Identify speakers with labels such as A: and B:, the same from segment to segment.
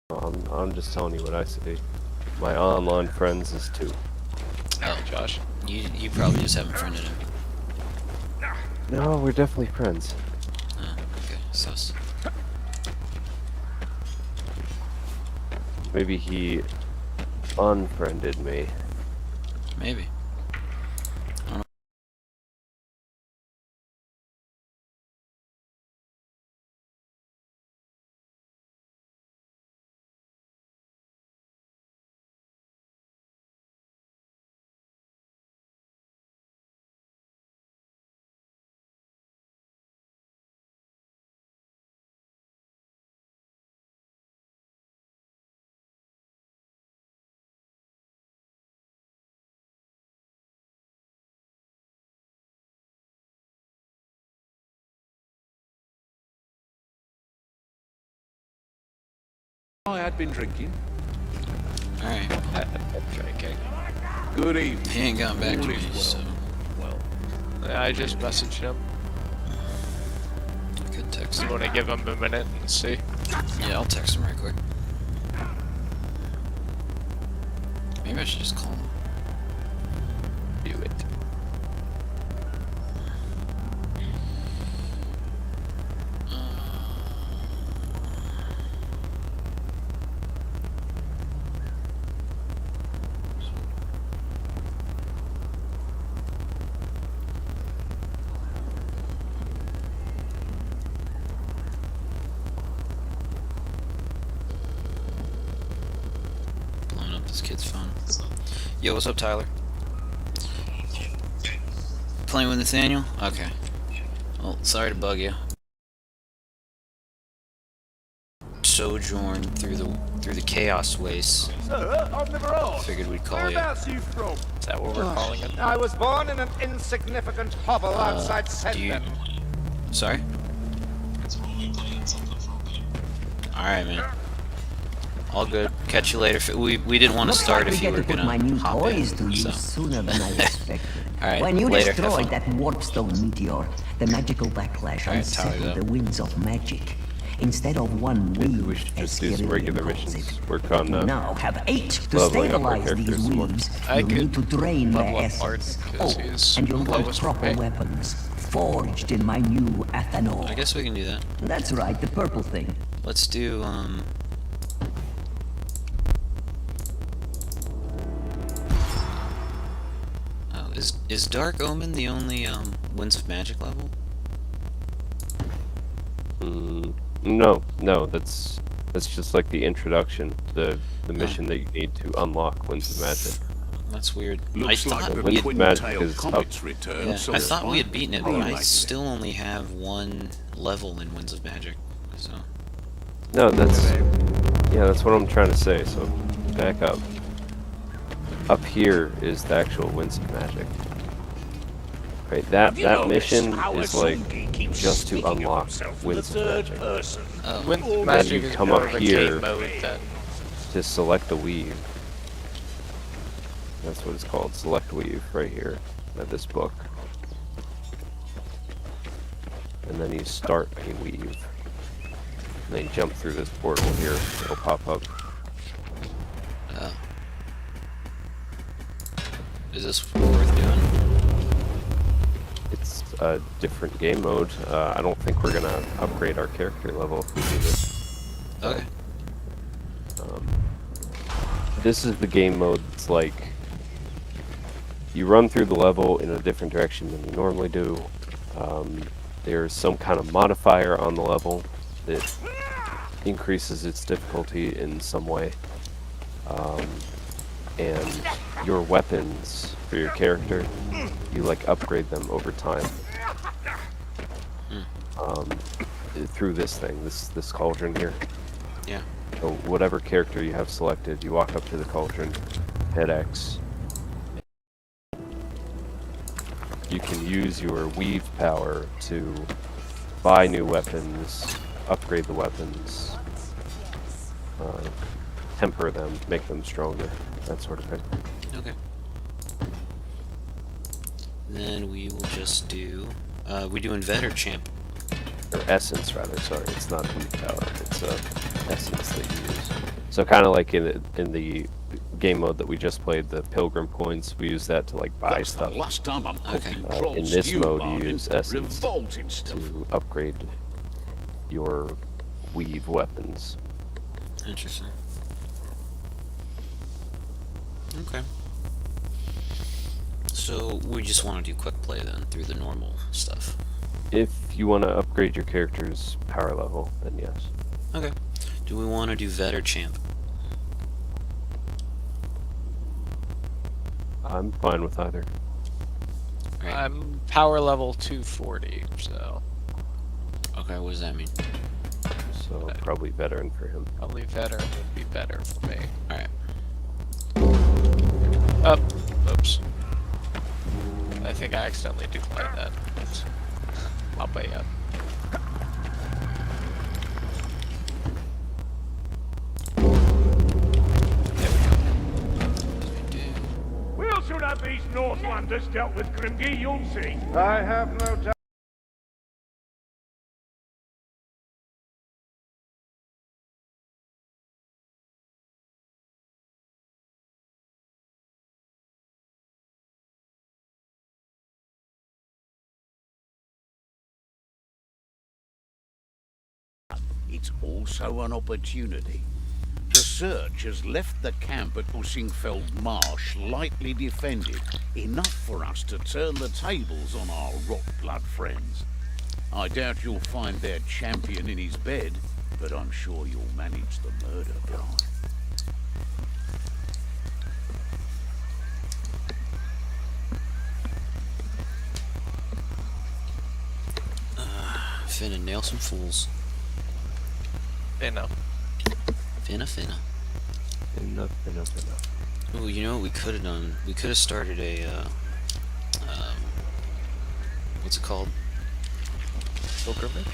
A: I'm just telling you what I see. My online friends is 2.
B: Oh, Josh. You probably just haven't friended him.
A: No, we're definitely friends.
B: Oh, okay. Sus.
A: Maybe he unfriended me.
B: Maybe. I don't know.
C: I had been drinking.
B: Alright.
D: Drinking.
C: Good evening.
B: He ain't gotten back to me, so.
D: Well, I just messaged him.
B: Good text
D: You
B: him.
D: want to give him a minute and see?
B: Yeah, I'll text him right quick. Maybe I should just call him.
D: Do it.
B: Blowing up this kid's phone. Yo, what's up, Tyler? Playing with Nathaniel? Okay. Well, sorry to bug you. Sojourn through the chaos waste.
E: Sir, I've never asked.
B: Figured we'd call you.
E: Whereabouts are you from?
D: Is that what we're calling it?
E: I was born in an insignificant hovel outside
B: Do you?
E: Sedman.
B: Sorry? Alright, man. All good. Catch you later. We didn't want to
F: Looks
B: start
F: like
B: if
F: we
B: you
F: get
B: were
F: to put
B: gonna
F: my new
B: hop
F: toys
B: in,
F: to use
B: so.
F: sooner than I expected.
B: Alright,
F: When you
B: later. Have
F: destroyed
B: fun.
F: that warpstone meteor, the magical backlash
B: Alright, Tyler,
F: unsettled
B: though.
F: the winds of magic. Instead of one
A: Maybe we
F: weave,
A: should
F: as
A: just do some
F: Kirillin
A: regular
F: calls
A: missions.
F: it,
A: Work on
F: now have 8 to
A: leveling up our
F: stabilize these
A: characters more.
F: weaves.
D: I
F: You need to
D: could
F: drain their
D: level up Art,
F: essence.
D: 'cause
F: Oh,
D: he's
F: and you'll want
D: lowest
F: proper
D: rank.
F: weapons, forged in my new Athanor.
B: I guess we can do that.
F: That's right, the purple thing.
B: Let's do, Oh, is Dark Omen the only, Winds of Magic level?
A: No, that's just like the introduction, the mission that you need to unlock Winds of Magic.
B: That's weird.
C: Looks
B: I
C: like
B: thought
C: the
B: we had,
A: Wind Magic
C: twin-tailed
A: is up.
C: comet's return.
B: yeah,
C: so
B: I
C: it's
B: thought we had
C: fine.
B: beaten it,
C: I
B: but I
C: like it.
B: still only have 1 level in Winds of Magic, so.
A: No, that's what I'm trying to say. So back up. Up here is the actual Winds of Magic. Right, that mission is like just to unlock Winds of Magic.
B: Oh,
D: Wind Magic
A: you
D: is
A: come
D: more
A: up
D: of a
A: here.
D: game mode than...
A: To select a weave. That's what it's called, select weave, right here, at this book. And then you start a weave. And then you jump through this portal here, it'll pop up.
B: oh. Is this worth doing?
A: It's a different game mode. I don't think we're gonna upgrade our character level if we do this.
B: Okay.
A: This is the game mode that's like, you run through the level in a different direction than you normally do. There's some kind of modifier on the level that increases its difficulty in some way. And your weapons for your character, you like upgrade them over time. Through this thing, this cauldron here.
B: Yeah.
A: So whatever character you have selected, you walk up to the cauldron, hit X. You can use your weave power to buy new weapons, upgrade the weapons, temper them, make them stronger, that sort of thing.
B: Okay. Then we will just do, we doing vet or champ?
A: Or essence, rather, sorry, it's not weave power, it's essence that you use. So kind of like in the game mode that we just played, the Pilgrim coins, we use that to like buy
C: That's
A: stuff.
C: the last time I'm cooking troll
A: In this
C: stew,
A: mode, you
C: Martin.
A: use essence
C: Revolting stuff.
A: to upgrade your weave weapons.
B: Interesting. Okay. So we just want to do quick play then through the normal stuff.
A: If you want to upgrade your character's power level, then yes.
B: Okay. Do we want to do vet or champ?
A: I'm fine with either.
B: Right.
D: I'm power level 240, so
B: Okay, what does that mean?
A: So probably veteran for him.
D: probably veteran would be better for me.
B: Alright.
D: Oh, oops. I think I accidentally declared that. Oops. I'll pay up. There we go.
E: We'll soon have these Northlanders dealt with, Grimgy, you'll see. I have no doubt.
C: It's also an opportunity. The search has left the camp at Ussingfeld Marsh lightly defended, enough for us to turn the tables on our rock-blood friends. I doubt you'll find their champion in his bed, but I'm sure you'll manage the murder guy.
B: Finna nail some fools.
D: They know.
B: Finna.
A: Enough.
B: Ooh, you know what we could have done? We could have started a, what's it called?
D: Pilgrimage?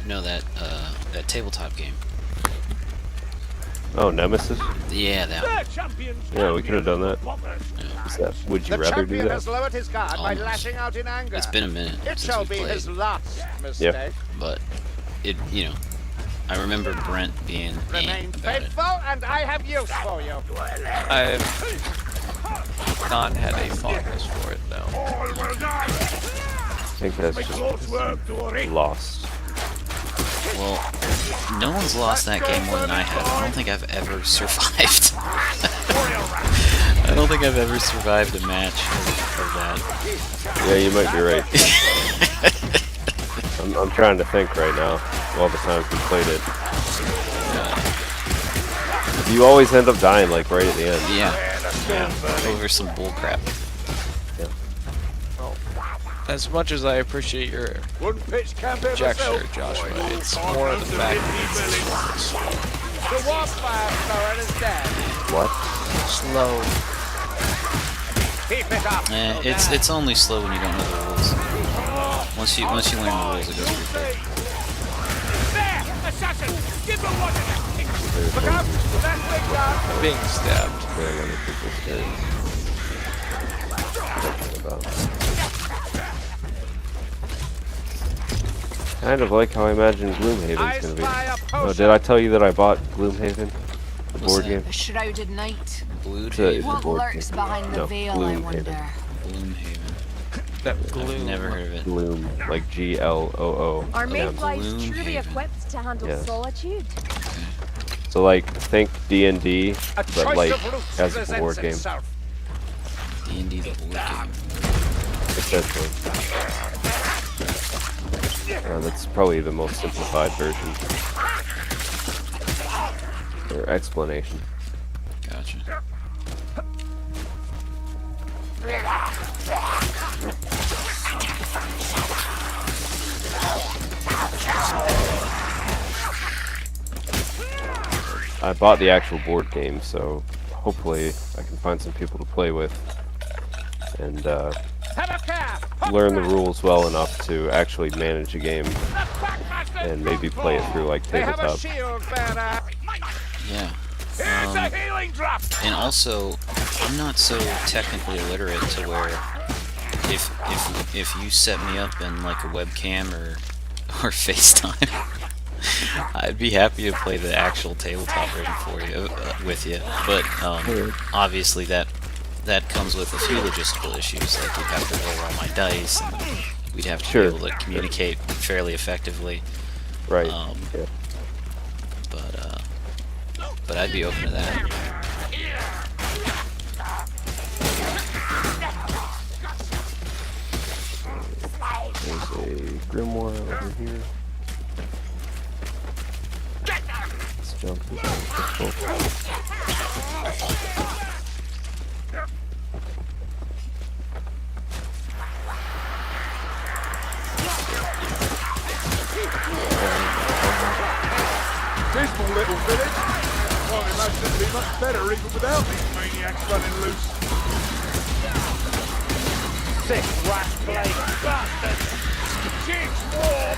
B: No, that tabletop game.
A: Oh, Nemesis?
B: Yeah, that one.
E: Their champions.
A: Yeah, we could have done that. Is that. Would you
E: The
A: rather do
E: champion
A: that?
E: has lowered his guard by
B: Almost.
E: lashing out in anger.
B: It's been a minute
E: It
B: since
E: shall
B: we
E: be
B: played,
E: his last mistake.
B: but it, you know, I remember Brent being
E: Remain
B: about it.
E: faithful, and I have use for you.
D: I've not had a fondness for it, no.
A: I think that's just lost.
B: Well, no one's lost that game more than I have. I don't think I've ever survived. I don't think I've ever survived a match of that.
A: Yeah, you might be right. I'm trying to think right now. All the times we played it. You always end up dying like right at the end.
B: Yeah. Over some bullcrap.
D: Well, as much as I appreciate your
E: Wouldn't pitch camp here
D: gesture,
E: myself.
D: Joshua, it's more of the fact that it's
E: The wildfire thrower is dead.
A: What?
D: slow.
E: Keep it up.
B: It's only slow when you don't know the rules. Once you learn the rules, it goes pretty quick.
E: There! Assassin! Give them what it is! Look out! That wing guard!
D: Being stabbed.
A: Very other people's turns. Kind of like how I imagine Gloomhaven's gonna be. Oh, did I tell you that I bought Gloomhaven? The board
B: that?
A: game?
G: A shrouded night.
B: Blue
A: It's a
G: What
A: board
G: lurks
A: game.
G: behind the
A: No,
G: veil, I
A: Gloomhaven.
G: wonder?
B: Gloomhaven.
D: That
B: I've
D: gloom.
B: never heard of it.
A: Gloom, like Gloo.
H: Are
A: Yeah.
H: Mayflies truly
B: Gloomhaven.
H: equipped to handle
A: Yes.
H: solitude?
A: So like, think D&D,
E: A
A: but
E: choice
A: like
E: of routes
A: as a
E: presents
A: board game,
E: itself.
B: D&D the board game.
A: essentially. That's probably the most simplified version or explanation.
B: Gotcha.
A: I bought the actual board game, so hopefully I can find some people to play with and
E: Have a care!
A: learn the rules well enough to actually manage a game and maybe play it through like
E: They have a
A: tabletop.
E: shield bearer.
B: Yeah.
E: Here's a healing drop.
B: And also, I'm not so technically illiterate to where if you set me up in like a webcam or FaceTime, I'd be happy to play the actual tabletop version for you, with you, but obviously that comes with a few logistical issues. Like you'd have to roll all my dice, and we'd have to be able to communicate fairly effectively.
A: Right.
B: Yeah. But I'd be open to that.
A: There's a grimoire over here. Let's jump this one.
E: Dismal little village. Well, I imagine it'd be much better even without these maniacs running loose. Sick rat plague bastards! Jigs more!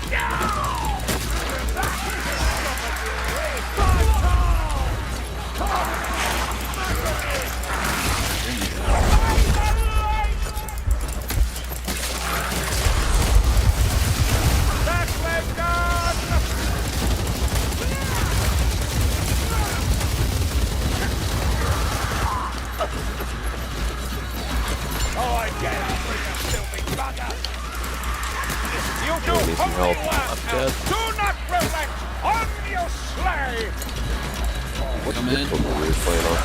A: Need some help.
E: I'm dead. Do not relent on your slay!
B: Come in.
A: What were we playing on?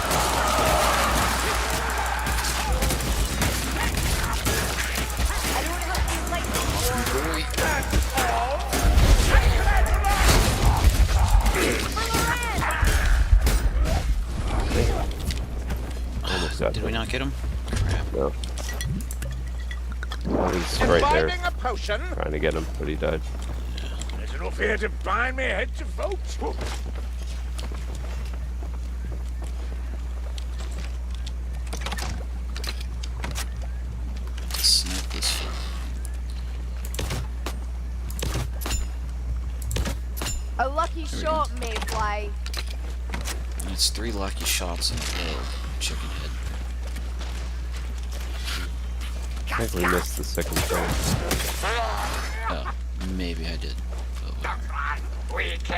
A: Almost got
B: Did we
A: him.
B: not get him? Crap.
A: No. Oh, he's right there.
E: Finding a potion?
A: Trying to get him, but he died.
E: There's enough here to bind me head to vote.
B: Snipe this.
G: A lucky shot, Mayfly.
B: And it's 3 lucky shots in a row. Chicken head.
A: I think we missed the second time.
B: Oh, maybe I did. But whatever.
E: We kill!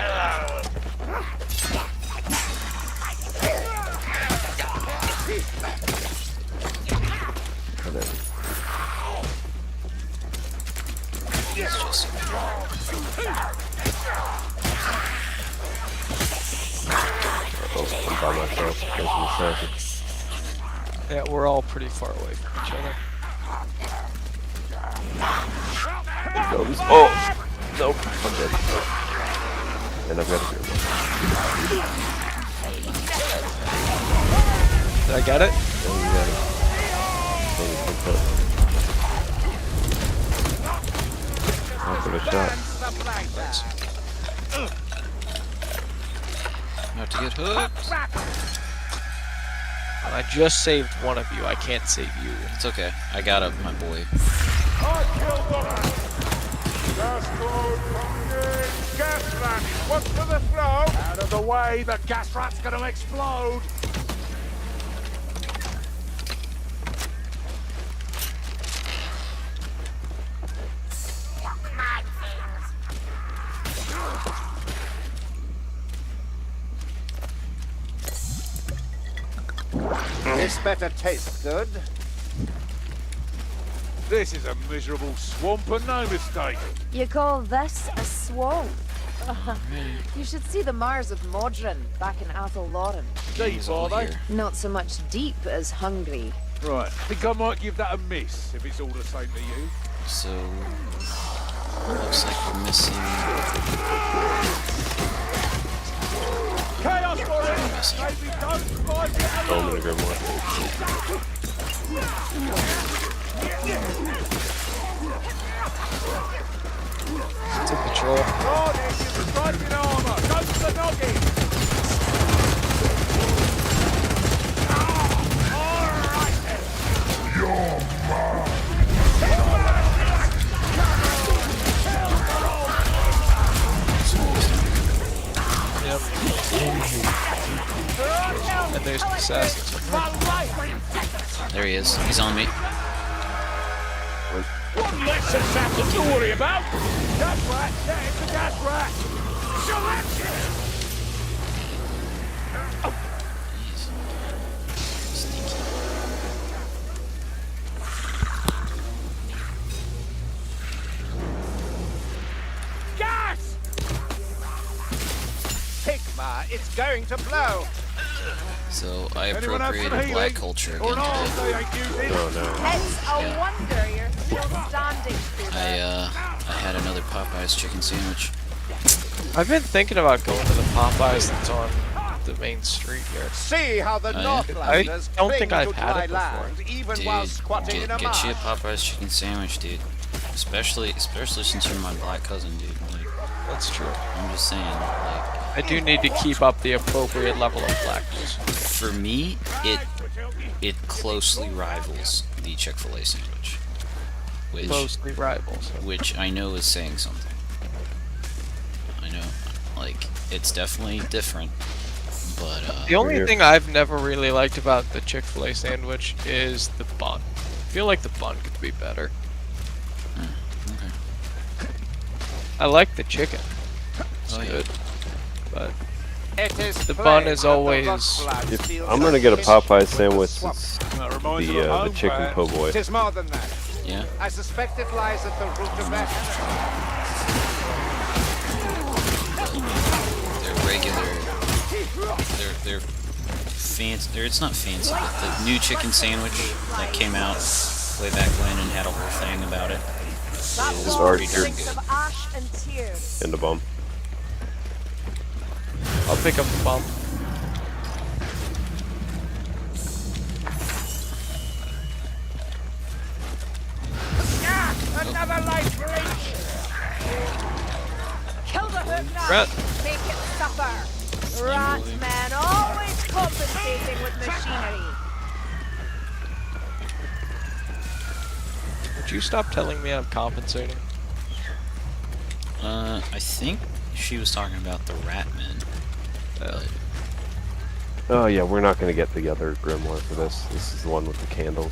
A: And then
B: It's just
A: I'm by myself. Taking a second.
D: Yeah, we're all pretty far away from each other.
A: Oh! Nope. I'm dead. And I've got a grimoire.
D: Did I get it?
A: Oh, you got it. Oh, you picked up. I'll give it a shot.
B: about to get hooked.
D: I just saved one of you. I can't save you.
B: It's okay. I got up, my boy.
E: I killed them! Gas clone coming! Gas rat! What's for the flow? Out of the way, the gas rat's gonna explode!
C: This better taste good.
E: This is a miserable swamp and no mistake.
G: You call this a swamp? You should see the Mars of Modron back in Athol Lauren.
E: Deep,
B: He's all
E: are they?
B: here.
G: Not so much deep as hungry.
E: Right. Think I might give that a miss if it's all the same to you.
B: So, looks like we're missing.
E: Chaos for it!
B: Missing.
E: Maybe don't fight it
A: Oh, I'm
E: alone!
A: gonna grab more.
D: Take control.
E: Oh, this is the striking armor! Go to the noggin! Alright then!
D: Yep. And there's the assassins.
B: There he is. He's on me.
E: One less assassin to worry about! Gas rat! That is the gas rat! Magma. It's going to blow.
B: So I
E: Anyone have some
B: appropriated black
E: healing?
B: culture
E: Or
B: again
E: an arm
B: today.
E: they ain't using?
A: Oh no.
G: It's a wonder you're still standing through there.
B: I had another Popeyes chicken sandwich.
D: I've been thinking about going to the Popeyes that's on the main street here.
E: See how the
B: yeah?
E: Northlanders
D: I don't
E: cling
D: think
E: to
D: I've had
E: dry
D: it before.
E: land, even while
B: Dude,
E: squatting in a
B: get you a
E: marsh.
B: Popeyes chicken sandwich, dude. Especially since you're my black cousin, dude. Like,
D: That's true.
B: I'm just saying, like,
D: I do need to keep up the appropriate level of blackness.
B: for me, it closely rivals the Chick-fil-A sandwich,
D: Closely rivals.
B: which I know is saying something. I know, like, it's definitely different, but
D: The only
A: Here.
D: thing I've never really liked about the Chick-fil-A sandwich is the bun. I feel like the bun could be better.
B: okay.
D: I like the chicken. It's
B: Oh, yeah.
D: good. But
E: It is
D: the
E: plain
D: bun is
E: that the
D: always-
E: Rockblad
A: If
E: feels
A: I'm gonna
E: like
A: get a
E: fish
A: Popeye
E: with the
A: sandwich,
E: swamp.
A: it's
E: That reminds you of
A: the
E: home,
A: chicken
E: Brad.
A: po' boy.
E: It is more than that.
B: Yeah.
E: I suspect it lies at the root of that.
B: They're regular. They're fancy. Or it's not fancy, but the new chicken sandwich that came out way back when and had a whole thing about it.
G: That
B: It's
G: wall
B: already
G: stinks
B: good.
G: of ash and tears.
A: In the bum.
D: I'll pick up the bun.
E: Another life breach!
G: Kill the hook now.
D: Rat.
G: Make it suffer. Rat man always compensating with machinery.
D: Would you stop telling me I'm compensating?
B: I think she was talking about the Ratmen.
A: Oh yeah, we're not gonna get the other grimoire for this. This is the one with the candles.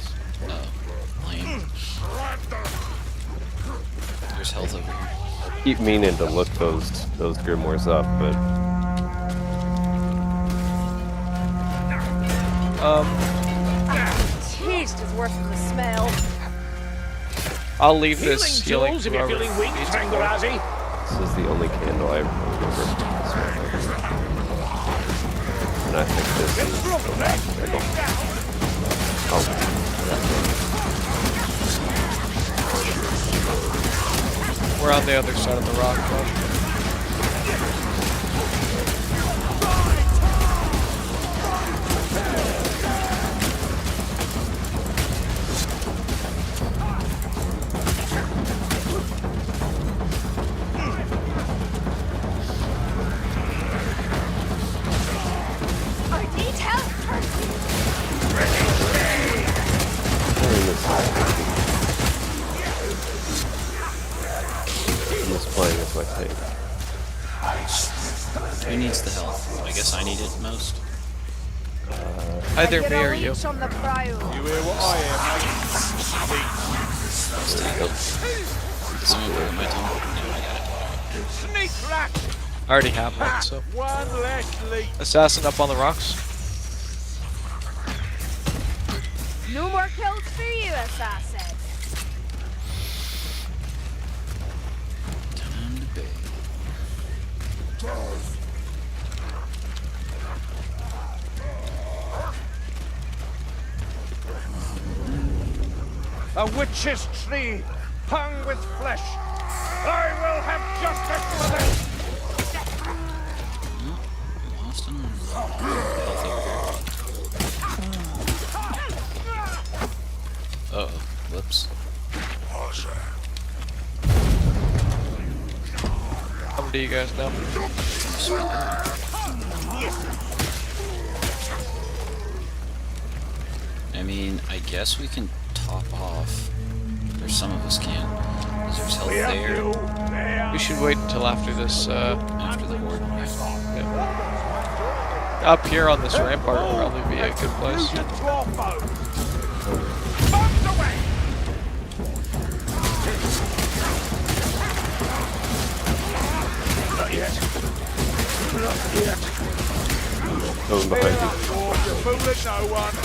B: Lame. There's health over here.
A: Keep meaning to look those grimoires up, but
G: Taste is worse than the smell.
D: I'll leave this healing
E: tools
D: to
E: if you're
D: whoever
E: feeling weak,
D: needs it.
E: Tangrazi.
A: this is the only candle I remember. And I think this is the last pickle. Oh,
D: We're on the other side of the rock, though.
G: I need help.
A: I'm just playing with my tape.
B: Who needs the health? I guess I need it most.
D: Either
G: Get
D: me
G: a
D: or you.
G: leech on the prow.
E: You hear what I hear,
B: Let's take it. Someone put my tongue. No, I got it.
E: mate? Sneak rat!
D: I already have one, so.
E: One less leech.
D: Assassin up on the rocks.
G: No more kills for you, assassin.
B: Time to bed.
E: A witch's tree, hung with flesh. I will have justice for this!
B: Lost him. Health over here. Uh oh. Whoops.
D: Coming to you guys now.
B: I mean, I guess we can top off. Or some of us can. 'Cause there's health there
D: We should wait until after this,
B: after the horde. Yeah.
D: up here on this rampart would probably be a good place.
E: To our foe. Bombs away! Not yet. Not yet.
A: Going behind you.
E: You're fooling no one.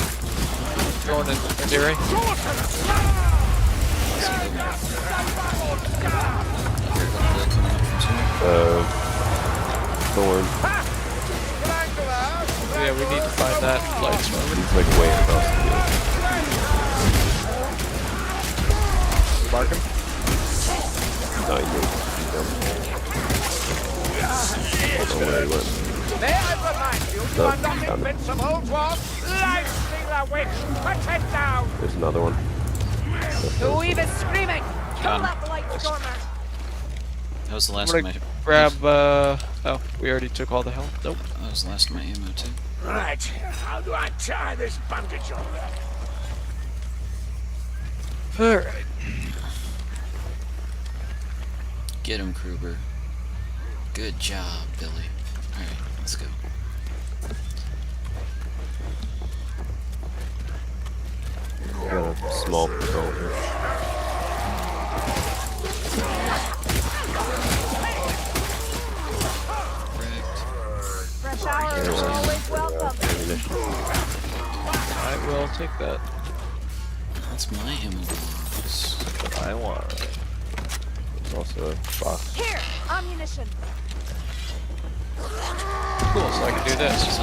D: Going in theory.
A: Thorn.
D: Lights over.
A: He's like way across the field.
D: Mark him.
A: No, he moved. I don't know where he went.
E: May I remind you, you
A: No,
E: are not
A: found him.
E: invincible, dwarf. Life stealer witch, put it down.
A: There's another one.
G: Who even screaming? Kill
B: Got him.
G: that light stormer.
B: That was the last
D: I'm
B: of my.
D: gonna grab. Oh, we already took all the health. Nope.
B: That was the last of my ammo too.
E: Right, how do I tie this bandage on?
D: All right.
B: Get him, Kruger. Good job, Billy. Alright, let's go.
A: Got a small patrol here.
B: Correct.
G: Fresh hours are always welcome.
A: Ammunition.
D: I will take that.
B: That's my ammo box.
D: But I want.
A: There's also a box.
G: Here, ammunition.
D: Cool, so I can do this.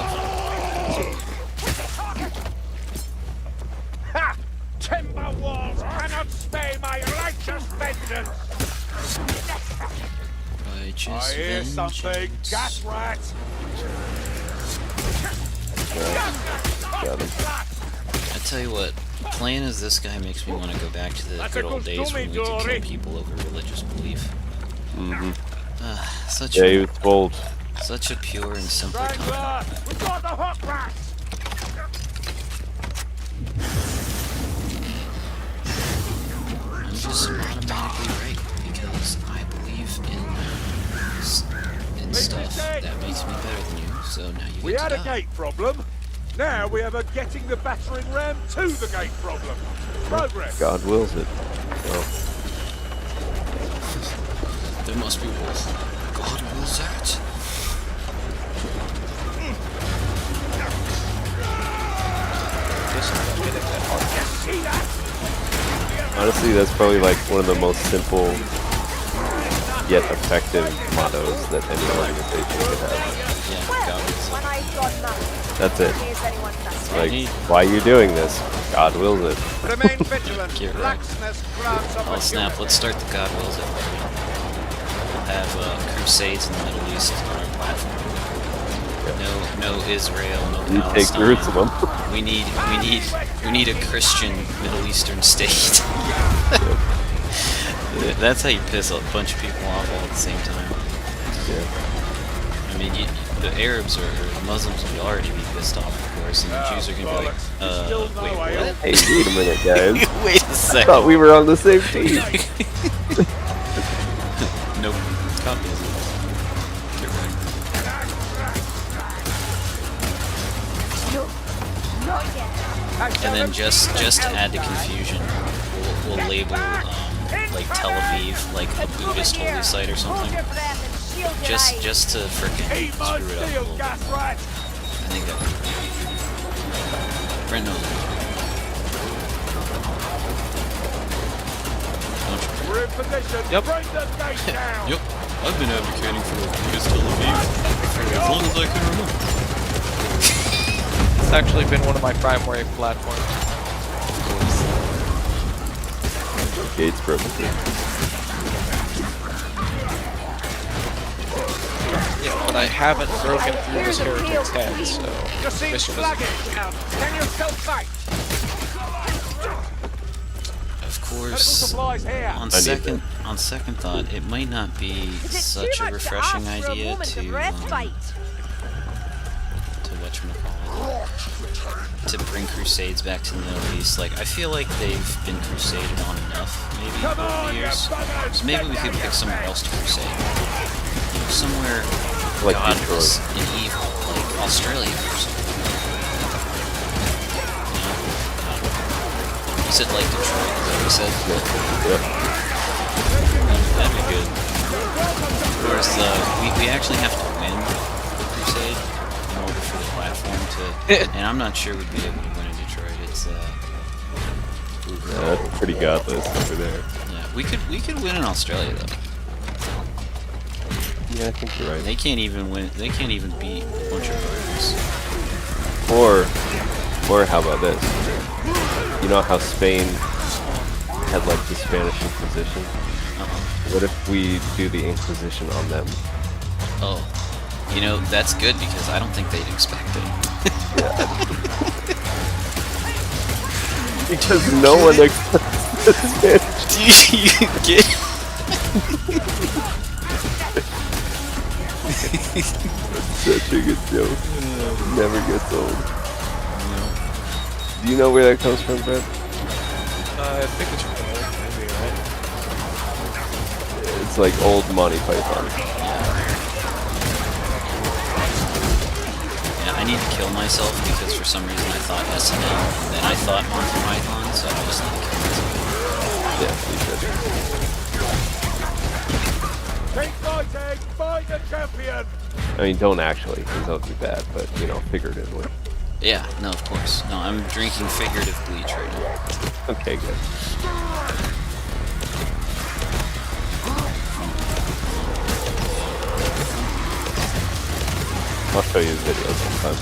E: Ha! Timber walls cannot stay my righteous vengeance.
B: Righteous
E: I hear something,
B: vengeance.
E: gas rat.
A: Got him.
B: I tell you what, playing as this guy makes me want to go back to the
E: That's
B: good
E: a
B: old
E: good
B: days when we could kill
E: story.
B: people over religious belief.
A: Mm-hmm.
B: Such
A: Yeah, he
B: a
A: was bold.
B: such a pure and simple time.
E: Strangler, we've got the hot rat.
B: I'm just automatically right because I believe in stuff that makes me better than you. So now you
E: We
B: get
E: had
B: to
E: a
B: die.
E: gate problem. Now we have a getting the battering ram to the gate problem. Progress.
A: God wills it. Well,
B: There must be wolf. God wills that.
D: Just don't get it that hard.
E: See that?
A: honestly, that's probably like one of the most simple yet effective mottos that any organization could have.
B: Yeah,
G: Well,
B: God wills
G: when I've done nothing,
A: That's it.
G: in case anyone does.
A: Like, why are you doing this? God wills it.
E: Remain vigilant.
B: Get right.
E: Laxness grants
B: Oh snap, let's start the God wills it. We'll have crusades in the Middle East on our platform. No Israel, no
A: You take
B: Palestine.
A: Jerusalem.
B: We need a Christian Middle Eastern state. That's how you piss a bunch of people off all at the same time.
A: Yeah.
B: I mean, the Arabs or the Muslims would already be pissed off, of course, and the Jews are gonna be like, wait, what?
A: Hey, wait a minute, guys.
B: Wait a
A: I
B: second.
A: thought we were on the same team.
B: Nope. Communism. Get right.
G: No, not yet.
B: And then just to add to confusion, we'll label like Tel Aviv like a Buddhist holy site or
G: Hold
B: something.
G: your breath and shield your eyes.
B: Just to frickin'
E: Keep my
B: screw it up a
E: shield,
B: little bit.
E: gas rat.
B: I think that would be. Brent knows. Don't you?
E: We're in position.
D: Yep.
E: Bring the gate down.
B: Yep. I've been advocating for Buddhist Tel Aviv for as long as I can remember.
D: It's actually been one of my primary platforms.
A: Gates broken through.
D: Yeah, but I haven't broken through
G: Here's
D: this
G: a real
D: heretic's head,
G: queen.
D: so
E: You seem
D: mission
E: sluggish.
D: doesn't.
E: Now, can you still fight?
B: Of
E: Medical
B: course.
E: supplies here.
B: On
A: need
B: second thought, it might not be
G: Is it
B: such
G: too
B: a
G: much
B: refreshing
G: to ask for a
B: idea
G: moment
B: to
G: of respite?
B: to bring crusades back to the Middle East. Like, I feel like they've been crusaded on enough, maybe
E: Come
B: over
E: on,
B: the
E: you
B: years.
E: buggers.
B: So maybe we could pick somewhere else to crusade. You know, somewhere
A: Like
B: godless and evil, like Australia or something. You said like Detroit, is that what you said?
A: Yeah.
B: That'd be good. Of course, we actually have to win the crusade in order for the platform to... and I'm not sure we'd be able to win in Detroit. It's,
A: Yeah, that's pretty godless over there.
B: yeah, we could win in Australia, though.
A: Yeah, I think you're right.
B: They can't even win... They can't even beat a bunch of birds.
A: Or Or how about this? You know how Spain had like the Spanish Inquisition? What if we do the Inquisition on them?
B: Oh, you know, that's good because I don't think they'd expect it.
A: Because no one expects the Spanish.
B: Do you get?
A: Such a good joke. Never gets old. Do you know where that comes from, Brad?
D: I think it's from the old movie, right?
A: It's like old Monty Python.
B: Yeah, I need to kill myself because for some reason I thought SNL and then I thought Monty Python, so I just need to kill myself.
A: Yeah, you should.
E: Keep fighting! Fight the champion!
A: I mean, don't actually, because that would be bad, but, you know, figuratively.
B: Yeah, no, of course. No, I'm drinking figurative bleach right now.
A: Okay, good. I'll show you the video sometime.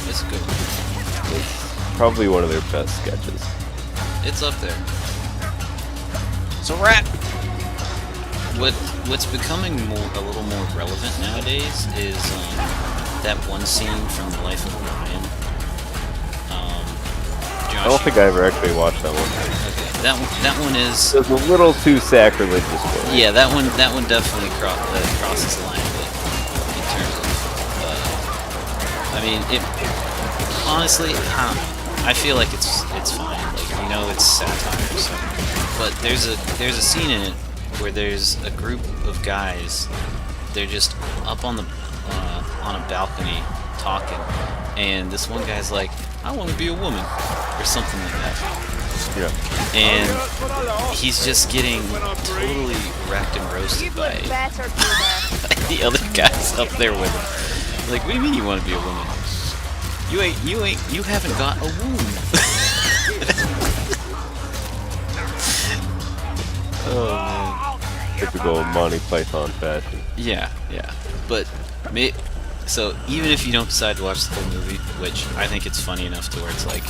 B: It's a good one.
A: It's probably one of their best sketches.
B: It's up there.
D: It's a rat!
B: What's becoming a little more relevant nowadays is that one scene from The Life of Brian.
A: I don't think I ever actually watched that one.
B: Okay, that one is.
A: It was a little too sacrilegious for me.
B: Yeah, that one definitely crosses the line a bit in terms of. I mean, it honestly, I feel like it's fine. Like, you know, it's satire, so. But there's a scene in it where there's a group of guys. They're just up on a balcony talking, and this one guy's like, "I want to be a woman," or something like that.
A: Yeah.
B: And he's just getting totally wrecked and roasted by
G: Better do that.
B: the other guys up there with him. Like, what do you mean you want to be a woman? You haven't got a womb. Oh man.
A: Typical Monty Python fashion.
B: Yeah. But so even if you don't decide to watch the whole movie, which I think it's funny enough to where it's like,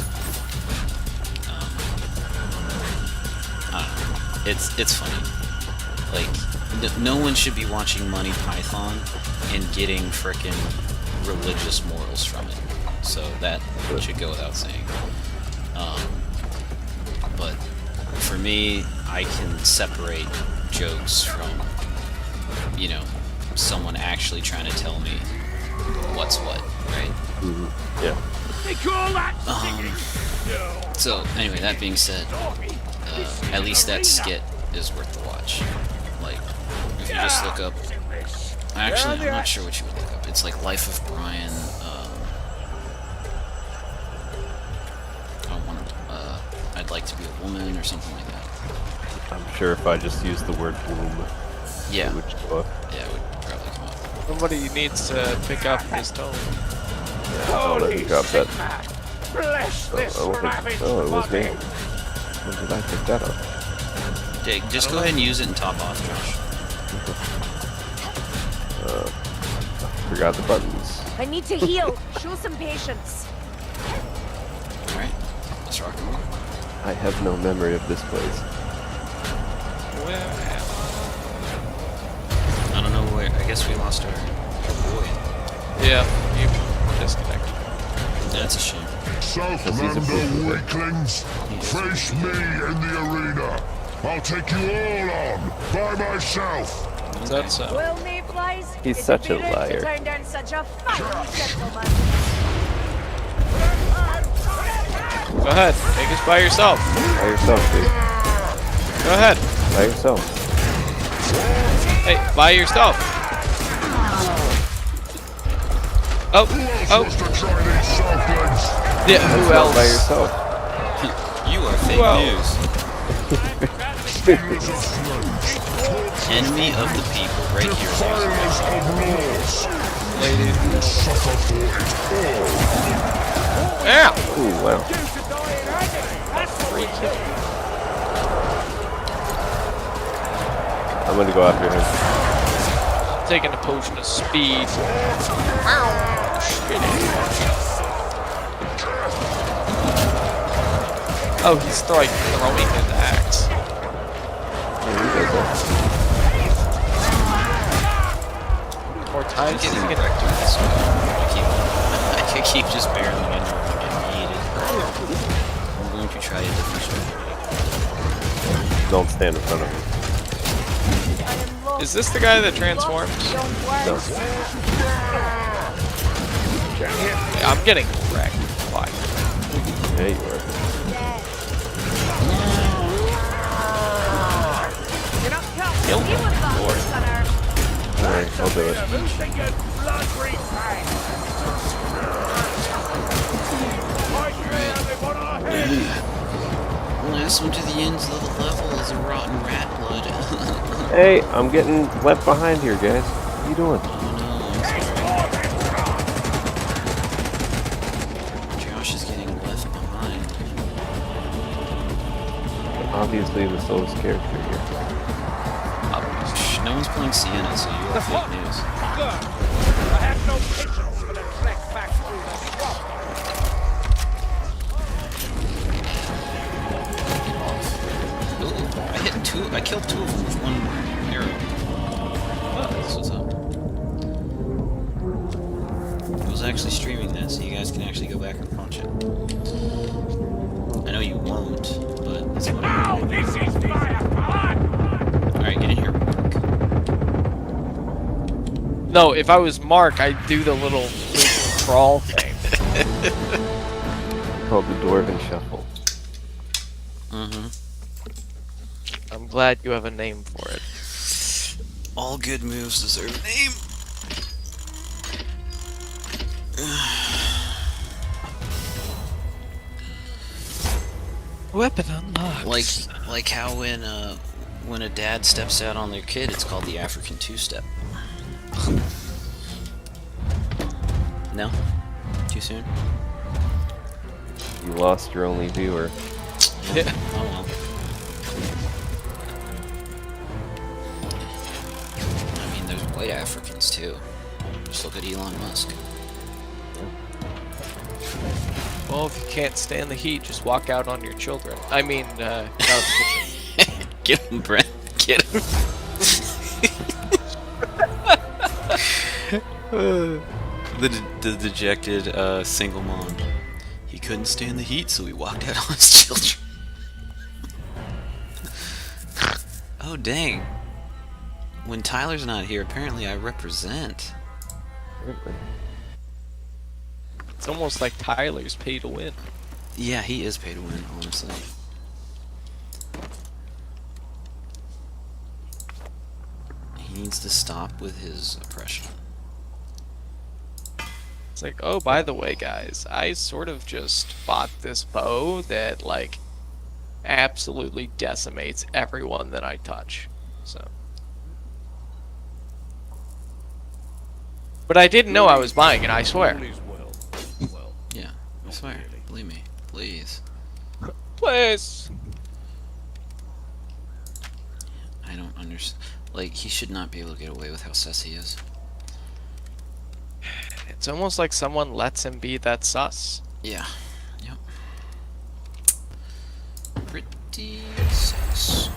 B: I don't know, it's funny. Like, no one should be watching Monty Python and getting frickin' religious morals from it. So that should go without saying. But for me, I can separate jokes from, you know, someone actually trying to tell me what's what, right?
A: Mm-hmm. Yeah.
B: So anyway, that being said, at least that skit is worth the watch. Like, if you just look up, actually, I'm not sure what you would look up. It's like Life of Brian. I'd like to be a woman or something like that.
A: I'm sure if I just use the word womb,
B: Yeah.
A: it would show up.
B: Yeah, it would probably come up.
D: Somebody needs to pick up his tone.
A: Oh, let me drop that.
E: Bless this
A: Oh,
E: rabbit's
A: it was me.
E: body.
A: When did I pick that up?
B: Just go ahead and use it and top off, Josh.
A: Forgot the buttons.
G: I need to heal. Show some patience.
B: Alright, let's rock and roll.
A: I have no memory of this place.
D: Where
B: I don't know where. I guess we lost our boy.
D: Yeah, you disconnected.
B: That's a shame.
E: Southlander weaklings, face me in the arena. I'll take you all on by myself.
D: That's
G: Well, Mayflies,
A: He's
G: it's
A: such a
G: appearance to
A: liar.
G: turn down such a fine gentleman.
D: Go ahead, take us by yourself.
A: By yourself, dude.
D: Go ahead.
A: By yourself.
D: Hey, by yourself. Oh. Yeah, who
A: Not
D: else?
A: by yourself.
B: You are fake
D: Whoa.
B: news. Enemy of the people, right here.
D: Lady. Yeah.
A: Ooh, wow. I'm gonna go after him.
D: Taking a potion of speed. Oh, he's throwing an axe. More times he's
B: Getting
D: gonna
B: wrecked with this one. I keep just barreling into him and getting yeeted. I'm going to try a different strategy.
A: Don't stand in front of me.
D: Is this the guy that transforms?
A: No.
D: Yeah, I'm getting wrecked. Why?
A: Yeah, you are.
D: Kill him. Lord.
A: Alright, I'll do it.
B: Last one to the ends of the level is a rotten rat blood.
A: Hey, I'm getting left behind here, guys. What are you doing?
B: Oh no, I'm sorry. Josh is getting left behind.
A: Obviously the slowest character here.
B: Shh, no one's playing Sienna, so you're fake news.
E: I have no patience for the trek back through the swamp.
B: Ooh, I killed two of them with one arrow. Oh, that's what's up. I was actually streaming that, so you guys can actually go back and punch it. I know you won't, but it's what
E: Now this is fire!
B: Alright, get in here.
D: No, if I was Mark, I'd do the little crawl thing.
A: Called the Dwarven Shuffle.
B: Mm-hmm.
D: I'm glad you have a name for it.
B: All good moves deserve a name.
D: Weapon unlocked.
B: Like how when a dad steps out on their kid, it's called the African two-step. No? Too soon?
A: You lost your only viewer.
D: Yeah.
B: Oh well. I mean, there's white Africans too. Just look at Elon Musk.
D: Well, if you can't stand the heat, just walk out on your children. I mean, out of the kitchen.
B: Get him, Brent. Get him. The dejected single mom. He couldn't stand the heat, so he walked out on his children. Oh, dang. When Tyler's not here, apparently I represent.
D: It's almost like Tyler's pay to win.
B: Yeah, he is pay to win, honestly. He needs to stop with his oppression.
D: It's like, oh, by the way, guys, I sort of just bought this bow that, like, absolutely decimates everyone that I touch. So. But I didn't know I was buying it, I swear.
B: Yeah, I swear. Believe me. Please.
D: Please.
B: I don't understand. Like, he should not be able to get away with how sus he is.
D: It's almost like someone lets him be that sus.
B: Yeah. Yep. Pretty sus.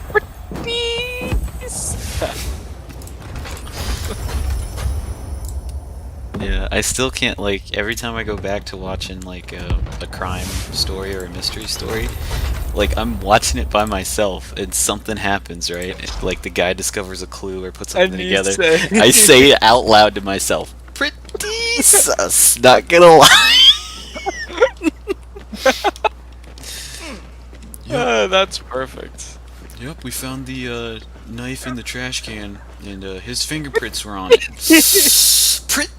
B: Yeah, I still can't, like, every time I go back to watching, like, a crime story or a mystery story, like, I'm watching it by myself, and something happens, right? Like, the guy discovers a clue or puts something together. I say it out loud to myself. Pretty sus, not gonna lie.
D: That's perfect.
B: Yep, we found the knife in the trash can, and his fingerprints were on it. Pretty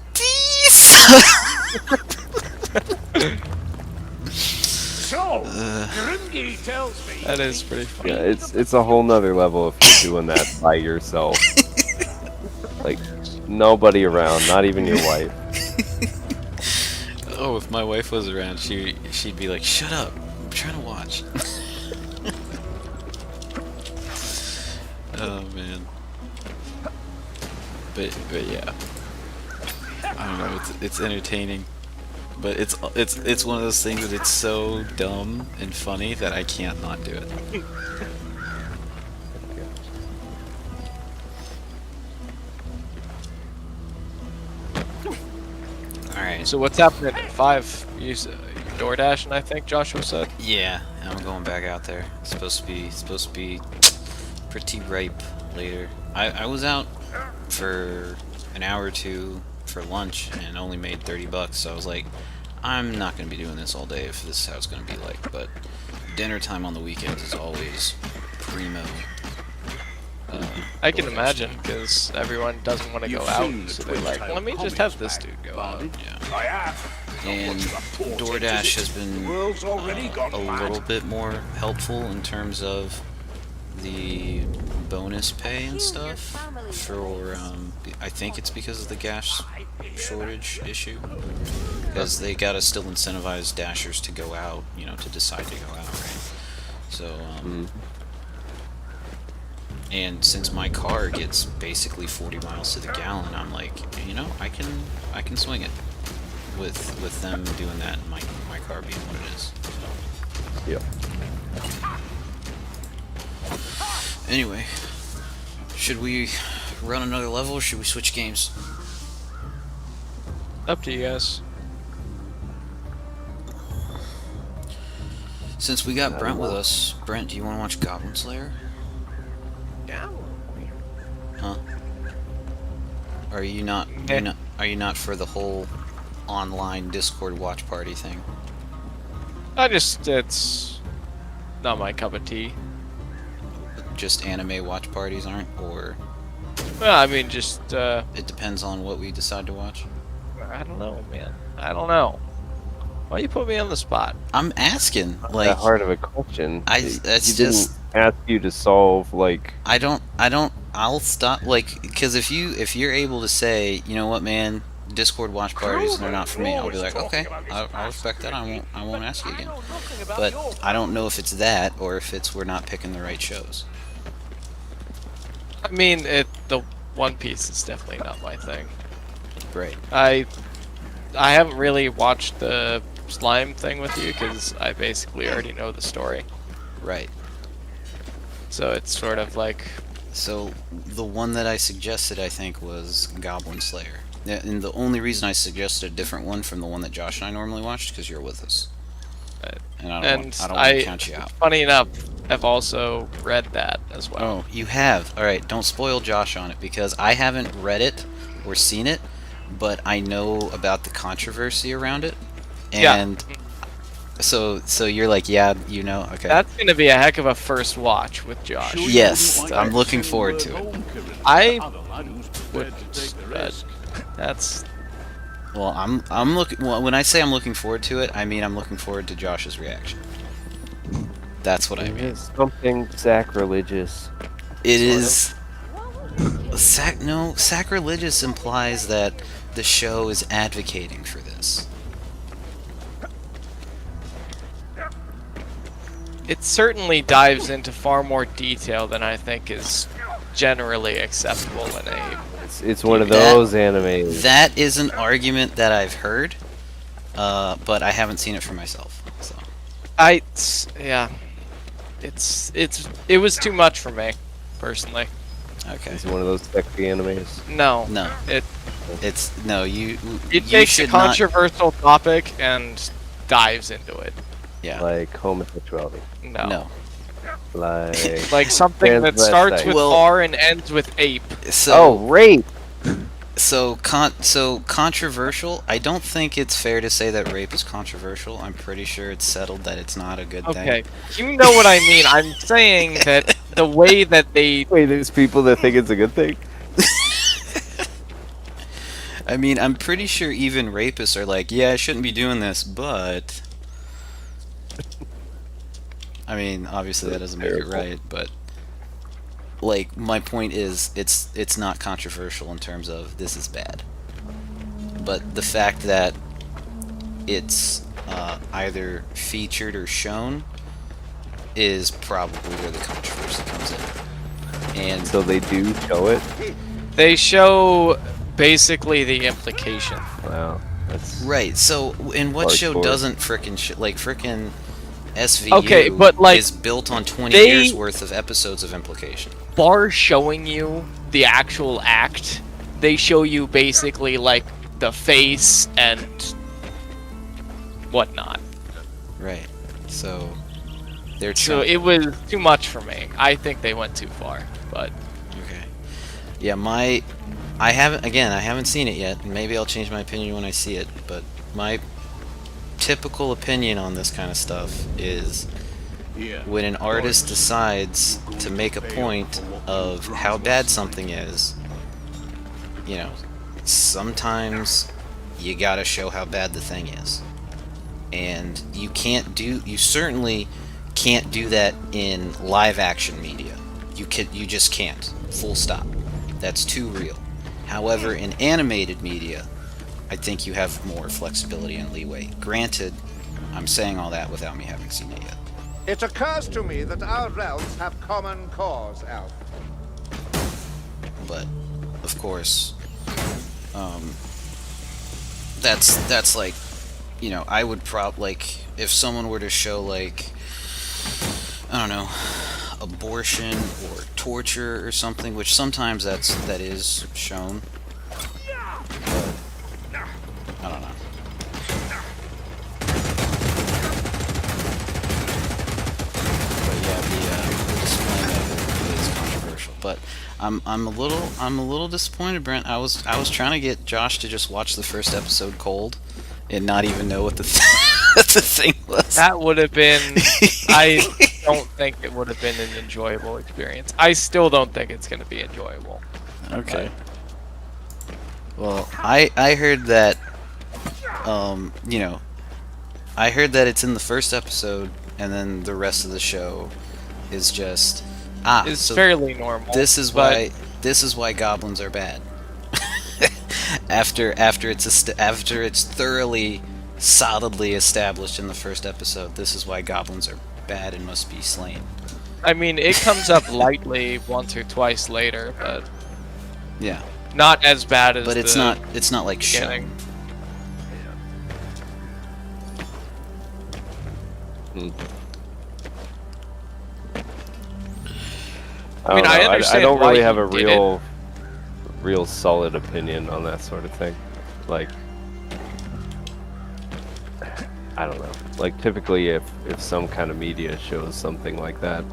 E: So, Grimgy tells me.
D: That is pretty funny.
A: Yeah, it's a whole nother level if you're doing that by yourself. Like, nobody around, not even your wife.
B: Oh, if my wife was around, she'd be like, "Shut up! I'm trying to watch." Oh man. But yeah, I don't know. It's entertaining. But it's one of those things that it's so dumb and funny that I can't not do it. Alright.
D: So what's happening at 5? You DoorDashing, I think Joshua said.
B: Yeah, I'm going back out there. It's supposed to be pretty ripe later. I was out for an hour or two for lunch and only made $30, so I was like, I'm not gonna be doing this all day if this is how it's gonna be like. But dinner time on the weekends is always primo.
D: I can imagine, because everyone doesn't want to go out, so they're like, let me just have this dude go out.
B: Yeah.
E: I have.
B: And DoorDash has been a little bit more helpful in terms of the bonus pay and stuff for, I think it's because of the gas shortage issue, because they gotta still incentivize dashers to go out, you know, to decide to go out, right? So, and since my car gets basically 40 miles to the gallon, I'm like, you know, I can swing it with them doing that and my car being what it is.
A: Yep.
B: Anyway, should we run another level or should we switch games?
D: Up to you guys.
B: Since we got Brent with us, Brent, do you want to watch Goblin Slayer?
D: Yeah.
B: Huh? Are you not? Are you not for the whole online Discord watch party thing?
D: It's not my cup of tea.
B: Just anime watch parties aren't, or
D: Well, I mean, just,
B: it depends on what we decide to watch?
D: I don't know, man. I don't know. Why you put me on the spot?
B: I'm asking,
A: Not
B: like,
A: that hard of a question.
B: that's
A: he
B: just-
A: didn't ask you to solve like.
B: I'll stop, like, because if you're able to say, you know what, man, Discord watch parties, they're not for me, I'll be like, okay, I'll respect that, I won't ask you again. But I don't know if it's that, or if it's we're not picking the right shows.
D: I mean, the One Piece is definitely not my thing.
B: Right.
D: I haven't really watched the slime thing with you because I basically already know the story.
B: Right.
D: So it's sort of like,
B: So, the one that I suggested, I think, was Goblin Slayer. Yeah, and the only reason I suggested a different one from the one that Josh and I normally watched, because you're with us. And I don't want to count you out.
D: funny enough, I've also read that as well.
B: Oh, you have? Alright, don't spoil Josh on it, because I haven't read it or seen it, but I know about the controversy around it. And so you're like, yeah, you know, okay.
D: That's going to be a heck of a first watch with Josh.
B: Yes, I'm looking forward to it.
D: I would, that's,
B: Well, I'm looking. Well, when I say I'm looking forward to it, I mean I'm looking forward to Josh's reaction. That's what I mean.
A: It's something sacrilegious.
B: It is. Sacrilegious implies that the show is advocating for this.
D: it certainly dives into far more detail than I think is generally acceptable in a...
A: It's one of those animes.
B: That is an argument that I've heard, but I haven't seen it for myself. So.
D: Yeah. It was too much for me, personally.
B: Okay.
A: It's one of those sexy animes.
D: No.
B: No. It's no. You
D: takes a
B: should not.
D: controversial topic and dives into it.
B: Yeah.
A: Like homosexuality.
B: No.
A: Like
D: something that starts with
B: Well-
D: R and ends with ape.
B: So
A: rape!
B: so controversial. I don't think it's fair to say that rape is controversial. I'm pretty sure it's settled that it's not a good
D: Okay,
B: thing.
D: you know what I mean. I'm saying that the way that they...
A: Wait, there's people that think it's a good thing?
B: I mean, I'm pretty sure even rapists are like, yeah, I shouldn't be doing this, but... I mean, obviously that doesn't make it right, but... Like, my point is, it's not controversial in terms of this is bad. But the fact that it's either featured or shown is probably where the controversy comes in. And
A: So they do show it?
D: They show basically the implication.
A: Wow. That's
B: Right. So, in what show
A: Hardcore.
B: doesn't frickin' SVU
D: Okay, but, like,
B: is built on 20
D: they-
B: years worth of episodes of implication?
D: Bar showing you the actual act, they show you basically like the face and whatnot.
B: Right. So they're
D: So it was too much for me. I think they went too far, but
B: okay. Yeah, I haven't seen it yet. Maybe I'll change my opinion when I see it, but my typical opinion on this kind of stuff is when an artist decides to make a point of how bad something is, you know, sometimes you gotta show how bad the thing is. And you certainly can't do that in live action media. You just can't. Full stop. That's too real. However, in animated media, I think you have more flexibility and leeway. Granted, I'm saying all that without me having seen it yet.
E: It occurs to me that our realms have common cause, Alf.
B: But of course, that's like, you know, I would like if someone were to show like, I don't know, abortion or torture or something, which sometimes that is shown. But I don't know. But yeah, the displaying of it is controversial. But I'm a little disappointed, Brent. I was trying to get Josh to just watch the first episode cold and not even know what the what the thing was.
D: that would have been. I don't think it would have been an enjoyable experience. I still don't think it's going to be enjoyable.
B: Okay. Well, I heard that, you know, I heard that it's in the first episode, and then the rest of the show is just
D: It's
B: so
D: fairly normal.
B: this is
D: but
B: why goblins are bad. after it's thoroughly, solidly established in the first episode, this is why goblins are bad and must be slain.
D: I mean, it comes up lightly once or twice later, but
B: Yeah,
D: not as bad as.
B: but it's not like
D: beginning.
B: shown.
A: I mean,
D: I
A: I
D: understand
A: don't
D: why
A: really
D: he
A: have a
D: did
A: real solid opinion on that sort of thing. Like, I don't know. Like, typically, if some kind of media shows something like that,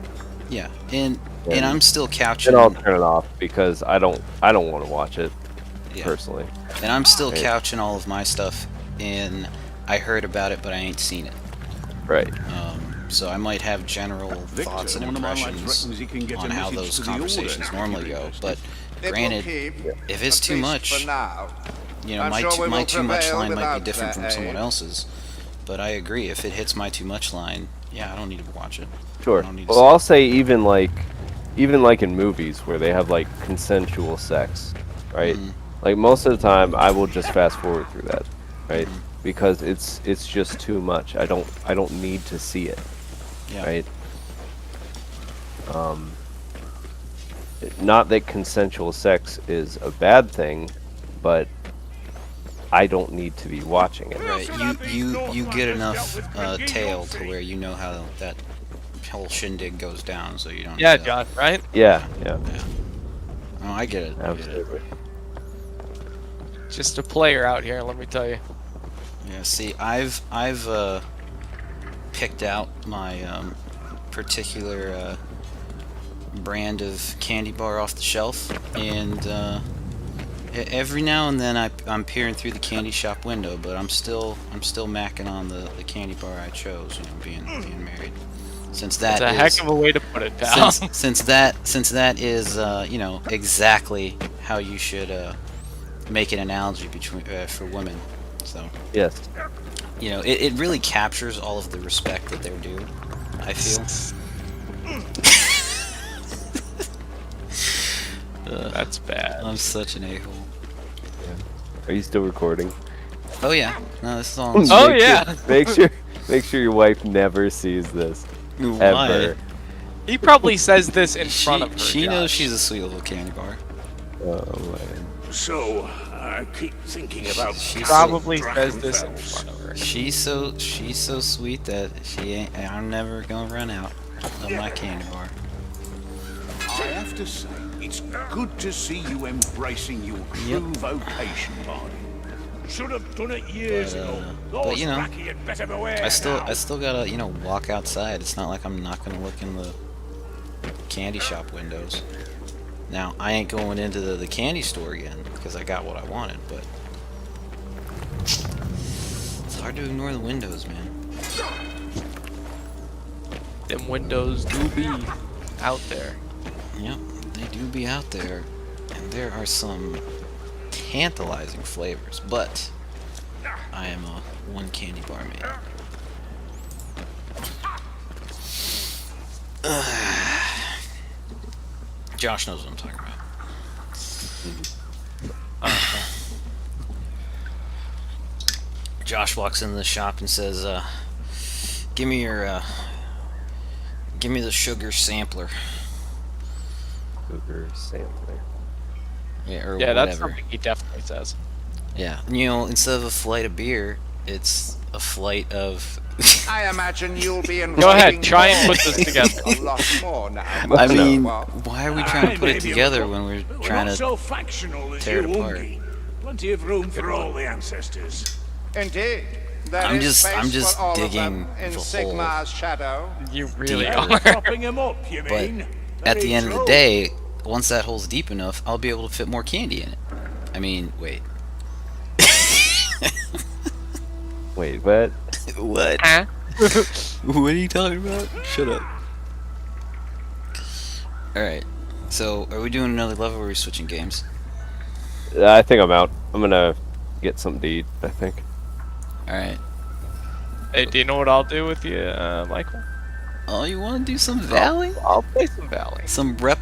B: Yeah, and I'm still couching.
A: then I'll turn it off because I don't want to watch it
B: Yeah.
A: personally.
B: And I'm still
A: Right.
B: couching all of my stuff in I heard about it, but I ain't seen it.
A: Right.
B: So I might have general thoughts and
C: one of my lads
B: impressions
C: reckons he can get a
B: on how
C: message
B: those
C: to the
B: conversations
C: order.
B: normally go. But
E: It
B: granted,
E: will keep,
B: if it's
E: at
B: too
E: least
B: much,
E: for now.
B: you know,
E: I'm
B: my
E: sure we
B: my
E: will
B: too much
E: prevail
B: line might be
E: without
B: different
E: that
B: from someone
E: aid.
B: else's. But I agree, if it hits my too much line, yeah, I don't need to watch it.
A: Sure.
B: I don't need to
A: Well,
B: see
A: I'll
B: it.
A: say even like in movies where they have like consensual sex, right?
B: Mhm.
A: Like most of the time, I will just fast forward through that, right?
B: Mhm.
A: Because it's just too much. I don't need to see it,
B: Yeah.
A: right? Not that consensual sex is a bad thing, but I don't need to be watching it.
B: Right. You get enough tail to where you know how that whole shindig goes down, so you don't.
D: Yeah,
B: need to-
D: Josh, right?
A: Yeah.
B: Oh, I get it. I get it.
A: Absolutely.
D: Just a player out here, let me tell you.
B: Yeah. See, I've picked out my particular brand of candy bar off the shelf, and every now and then I'm peering through the candy shop window, but I'm still macking on the candy bar I chose. You know, being married. Since that
D: It's a
B: is-
D: heck of a way to put it, pal.
B: since that is you know, exactly how you should make an analogy between for women. So
A: Yes.
B: you know, it really captures all of the respect that they're due, I feel.
D: That's bad.
B: I'm such an a-hole.
A: Are you still recording?
B: Oh yeah, no, this is all.
D: Oh,
A: Make
D: yeah.
A: Make sure your wife never sees this.
B: Why?
A: Ever.
D: He probably says this in front of her.
B: She knows
D: Josh.
B: she's a sweet little candy bar.
A: Oh man.
C: So,
E: I keep thinking about
D: Probably
E: Dragonfell.
D: says this in front of her.
B: She's so sweet that I'm never gonna run out of my candy bar.
C: I have to say, it's good to see you embracing your true vocation, Barney.
E: Should have done it years ago.
B: But
E: Those
B: you know,
E: Raki had better beware
B: I still
E: now.
B: gotta, you know, walk outside. It's not like I'm not gonna look in the candy shop windows. Now, I ain't going into the candy store again because I got what I wanted, but it's hard to ignore the windows, man.
D: Them windows do be out there.
B: Yep, they do be out there, and there are some tantalizing flavors, but I am a one candy bar man. Josh knows what I'm talking about. Josh walks into the shop and says, give me the sugar sampler.
A: Sugar sampler.
B: Yeah, or
D: Yeah,
B: whatever.
D: that's something he definitely says.
B: Yeah, you know, instead of a flight of beer, it's a flight of...
H: I imagine you'll be in.
D: Go ahead, try and put this together.
H: A lot more now.
B: I mean,
H: Well,
B: why are we trying to put it
E: Maybe
B: together
E: we're
B: when we're
E: not
B: trying
E: so
B: to...
E: factional as
B: tear
E: you,
B: it apart?
E: Ungi. Plenty of room for all the ancestors.
H: indeed. There
B: I'm
H: is
B: just-
H: space
B: I'm just
H: for all of
B: digging
H: them in
B: the hole.
H: Sigmar's shadow.
D: You really
B: Deep.
D: are.
E: Propping them up, you
B: But
E: mean?
B: at
E: Very
B: the end of the
E: true.
B: day, once that hole's deep enough, I'll be able to fit more candy in it. I mean, wait.
A: Wait, what?
B: What?
D: Huh?
B: What are you talking about? Shut up. Alright, so are we doing another level or are we switching games?
A: I think I'm out. I'm gonna get something to eat, I think.
B: Alright.
D: Hey, do you know what I'll do with you, Michael?
B: Oh, you want to do some Valley?
D: I'll play some Valley.
B: Some rep